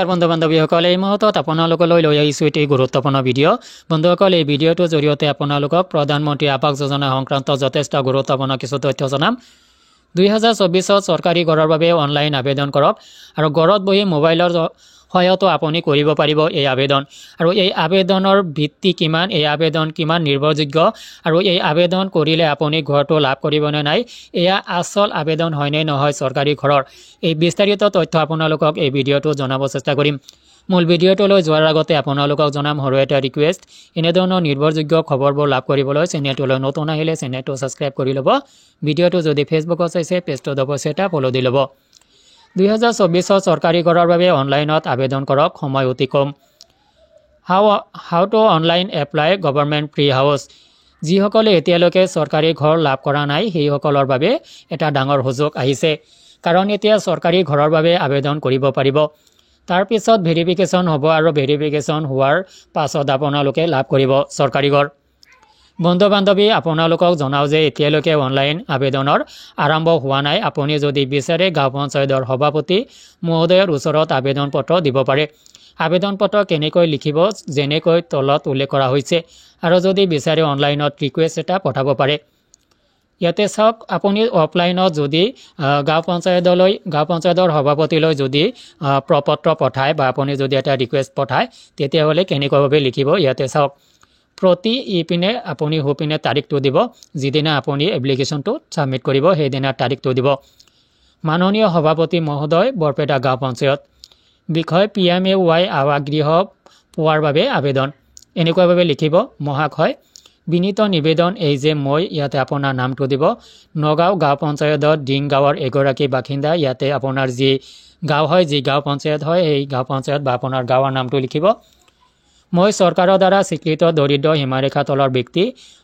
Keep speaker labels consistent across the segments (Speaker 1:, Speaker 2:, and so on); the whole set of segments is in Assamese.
Speaker 1: নমস্কাৰ বন্ধু বান্ধৱীসকল এই মুহূৰ্তত আপোনালোকলৈ লৈ আহিছোঁ এটি গুৰুত্বপূৰ্ণ ভিডিঅ' বন্ধুসকল এই ভিডিঅ'টোৰ জৰিয়তে আপোনালোকক প্ৰধানমন্ত্ৰী আৱাস যোজনা সংক্ৰান্ত যথেষ্ট গুৰুত্বপূৰ্ণ কিছু তথ্য জনাম 2024 চৰকাৰী ঘৰৰ বাবে অনলাইন আবেদন কৰক আৰু ঘৰত বহি মোবাইলৰ সহায়তো আপুনি কৰিব পাৰিব এই আবেদন আৰু এই আবেদনৰ ভিত্তি কিমান এই আবেদন কিমান নিৰ্ভৰযোগ্য আৰু এই আবেদন কৰিলে আপুনি ঘৰটো লাভ কৰিব নে নাই এয়া আসল আবেদন হয় নে নহয় চৰকাৰী ঘৰৰ এই বিস্তাৰিত তথ্য আপোনালোকক এই ভিডিঅ'টো জনাব চেষ্টা কৰিম মূল ভিডিঅ'টোলৈ যোৱাৰ আগতে আপোনালোকক জনাম সৰু এটা ৰিকুৱেষ্ট এনেধৰণৰ নিৰ্ভৰযোগ্য খবৰবোৰ লাভ কৰিবলৈ চেনেলটোলৈ নতুন আহিলে চেনেলটো ছাবস্ক্ৰাইব কৰি ল'ব ভিডিঅ'টো যদি ফেচবুকত চাইছে পেজটো অৱশ্যে এটা ফ'ল' দি ল'ব 2024 চৰকাৰী ঘৰৰ বাবে অনলাইনত আবেদন কৰক সময় অতি কম how to online apply government free house যিসকলে এতিয়ালৈকে চৰকাৰী ঘৰ লাভ কৰা নাই সেইসকলৰ বাবে এটা ডাঙৰ সুযোগ আহিছে কাৰণ এতিয়া চৰকাৰী ঘৰৰ বাবে আবেদন কৰিব পাৰিব তাৰ পিছত ভেৰিফিকেশ্যন হ'ব আৰু ভেৰিফিকেশ্যন হোৱাৰ পাছত আপোনালোকে লাভ কৰিব চৰকাৰী ঘৰ বন্ধু বান্ধৱী আপোনালোকক জনাও যে এতিয়ালৈকে অনলাইন আবেদনৰ আৰম্ভ হোৱা নাই আপুনি যদি বিচাৰে গাঁও পঞ্চায়তৰ সভাপতি মহোদয়ৰ ওচৰত আবেদন পত্ৰ দিব পাৰে আবেদন পত্ৰ কেনেকৈ লিখিব যেনেকৈ তলত উল্লেখ কৰা হৈছে আৰু যদি বিচাৰে অনলাইনত ৰিকুৱেষ্ট এটা পঠাব পাৰে ইয়াতে চাওক আপুনি অফলাইনত যদি গাঁও পঞ্চায়তৰ সভাপতিলৈ যদি প্ৰপত্ৰ পঠায় বা আপুনি যদি এটা ৰিকুৱেষ্ট পঠায় তেতিয়াহ'লে কেনেকুৱাভাৱে লিখিব ইয়াতে চাওক প্ৰতি ইপিনে আপুনি সুপিনে তাৰিখটো দিব যিদিনা আপুনি এপ্লিকেশ্যনটো ছাবমিট কৰিব সেইদিনা তাৰিখটো দিব মাননীয় সভাপতি মহোদয় বৰপেটা গাঁও পঞ্চায়ত বিষয় PMAY আৱাস গৃহ পোৱাৰ বাবে আবেদন এনেকুৱাভাৱে লিখিব মহাশয় বিনীত নিবেদন এই যে মই ইয়াতে আপোনাৰ নামটো দিব নগাঁও গাঁও পঞ্চায়তৰ ডিং গাঁৱৰ এগৰাকী বাসিন্দা ইয়াতে আপোনাৰ যি গাঁও হয় যি গাঁও পঞ্চায়ত হয় এই গাঁও পঞ্চায়ত বা আপোনাৰ গাঁৱৰ নামটো লিখিব মই চৰকাৰৰ দ্বাৰা স্বীকৃত দৰিদ্ৰ সীমাৰেখা তলৰ ব্যক্তি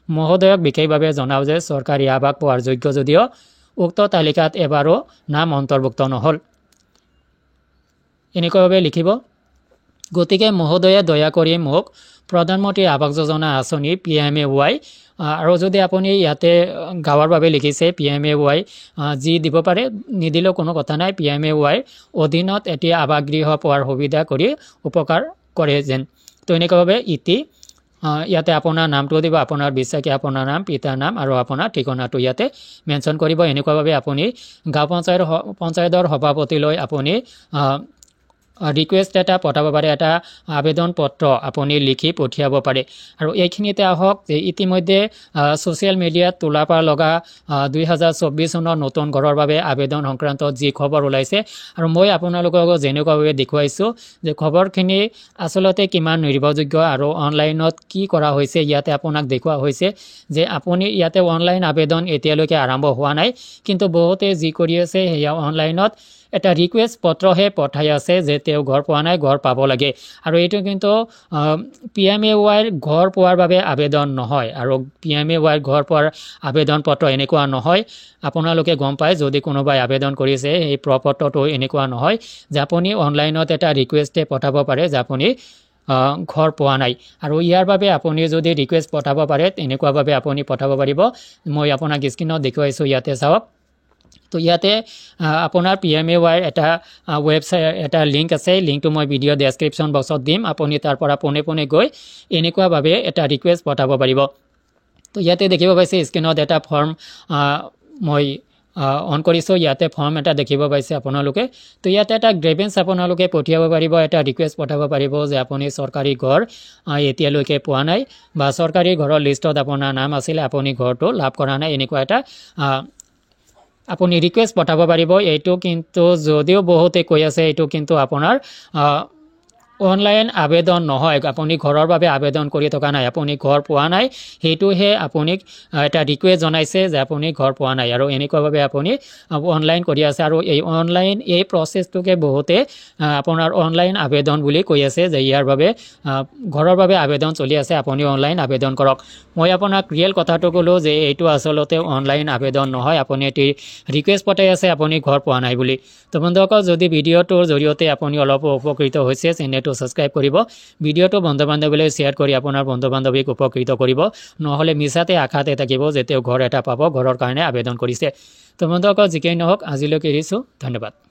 Speaker 1: মহোদয়ক বিশেষভাৱে জনাওঁ যে চৰকাৰী আৱাস পোৱাৰ যোগ্য যদিও উক্ত তালিকাত এবাৰো নাম অন্তৰ্ভুক্ত নহ'ল এনেকুৱাভাৱে লিখিব গতিকে মহোদয়ে দয়া কৰি মোক প্ৰধানমন্ত্ৰী আৱাস যোজনা আঁচনি PMAY আৰু যদি আপুনি ইয়াতে গাঁৱৰ বাবে লিখিছে PMAY যি দিব পাৰে নিদিলেও কোনো কথা নাই PMAY অধীনত এতিয়া আৱাস গৃহ পোৱাৰ সুবিধা কৰি উপকাৰ কৰে যেন তো এনেকুৱাভাৱে ইয়াতে আপোনাৰ নামটো দিব আপোনাৰ বিশ্বাসী আপোনাৰ নাম পিতাৰ নাম আৰু আপোনাৰ ঠিকনাটো ইয়াতে মেনশ্যন কৰিব এনেকুৱাভাৱে আপুনি গাঁও পঞ্চায়তৰ সভাপতিলৈ আপুনি ৰিকুৱেষ্ট এটা পঠাব পাৰে এটা আবেদন পত্ৰ আপুনি লিখি পঠিয়াব পাৰে আৰু এইখিনিতে আহক যে ইতিমধ্যে ছ'চিয়েল মিডিয়াত তোলা পৰা লগা 2024 চনৰ নতুন ঘৰৰ বাবে আবেদন সংক্ৰান্তত যি খবৰ ওলাইছে আৰু মই আপোনালোকক যেনেকুৱাভাৱে দেখুৱাইছোঁ যে খবৰখিনি আচলতে কিমান নিৰ্ভৰযোগ্য আৰু অনলাইনত কি কৰা হৈছে ইয়াতে আপোনাক দেখুওৱা হৈছে যে আপুনি ইয়াতে অনলাইন আবেদন এতিয়ালৈকে আৰম্ভ হোৱা নাই কিন্তু বহুতে যি কৰি আছে সেয়া অনলাইনত এটা ৰিকুৱেষ্ট পত্ৰহে পঠাই আছে যে তেওঁ ঘৰ পোৱা নাই ঘৰ পাব লাগে আৰু এইটো কিন্তু PMAY ঘৰ পোৱাৰ বাবে আবেদন নহয় আৰু PMAY ঘৰ পোৱাৰ আবেদন পত্ৰ এনেকুৱা নহয় আপোনালোকে গম পায় যদি কোনোবাই আবেদন কৰিছে এই প্ৰপত্ৰটো এনেকুৱা নহয় যে আপুনি অনলাইনত এটা ৰিকুৱেষ্টে পঠাব পাৰে যে আপুনি ঘৰ পোৱা নাই আৰু ইয়াৰ বাবে আপুনি যদি ৰিকুৱেষ্ট পঠাব পাৰে এনেকুৱাভাৱে আপুনি পঠাব পাৰিব মই আপোনাক স্ক্ৰীনত দেখুৱাইছোঁ ইয়াতে চাওক তো ইয়াতে আপোনাৰ PMAY এটা ৱেবছাইট এটা লিংক আছে লিংকটো মই ভিডিঅ' ডেছক্ৰিপশ্যন বক্সত দিম আপুনি তাৰ পৰা পোনে পোনে গৈ এনেকুৱাভাৱে এটা ৰিকুৱেষ্ট পঠাব পাৰিব তো ইয়াতে দেখিব পাইছে স্ক্ৰীনত এটা ফৰ্ম মই অন কৰিছোঁ ইয়াতে ফৰ্ম এটা দেখিব পাইছে আপোনালোকে তো ইয়াতে এটা গ্ৰেভেন্স আপোনালোকে পঠিয়াব পাৰিব এটা ৰিকুৱেষ্ট পঠাব পাৰিব যে আপুনি চৰকাৰী ঘৰ এতিয়ালৈকে পোৱা নাই বা চৰকাৰী ঘৰৰ লিষ্টত আপোনাৰ নাম আছিলে আপুনি ঘৰটো লাভ কৰা নাই এনেকুৱা এটা আপুনি ৰিকুৱেষ্ট পঠাব পাৰিব এইটো কিন্তু যদিও বহুতে কৈ আছে এইটো কিন্তু আপোনাৰ অনলাইন আবেদন নহয় আপুনি ঘৰৰ বাবে আবেদন কৰি থকা নাই আপুনি ঘৰ পোৱা নাই সেইটোহে আপুনি এটা ৰিকুৱেষ্ট জনাইছে যে আপুনি ঘৰ পোৱা নাই আৰু এনেকুৱাভাৱে আপুনি অনলাইন কৰি আছে আৰু এই অনলাইন এই প্ৰচেছটোকে বহুতে আপোনাৰ অনলাইন আবেদন বুলি কৈ আছে যে ইয়াৰ বাবে ঘৰৰ বাবে আবেদন চলি আছে আপুনি অনলাইন আবেদন কৰক মই আপোনাক ৰিয়েল কথাটো ক'লোঁ যে এইটো আচলতে অনলাইন আবেদন নহয় আপুনি এটি ৰিকুৱেষ্ট পঠাই আছে আপুনি ঘৰ পোৱা নাই বুলি তো বন্ধুসকল যদি ভিডিঅ'টোৰ জৰিয়তে আপুনি অলপ উপকৃত হৈছে চেনেলটো ছাবস্ক্ৰাইব কৰিব ভিডিঅ'টো বন্ধু বান্ধৱীলৈ শ্বেয়াৰ কৰি আপোনাৰ বন্ধু বান্ধৱীক উপকৃত কৰিব নহ'লে মিছাতে আশাতে থাকিব যে তেওঁ ঘৰ এটা পাব ঘৰৰ কাৰণে আবেদন কৰিছে তো বন্ধুসকল যিকেই নহওক আজিলৈকে এৰিছোঁ ধন্যবাদ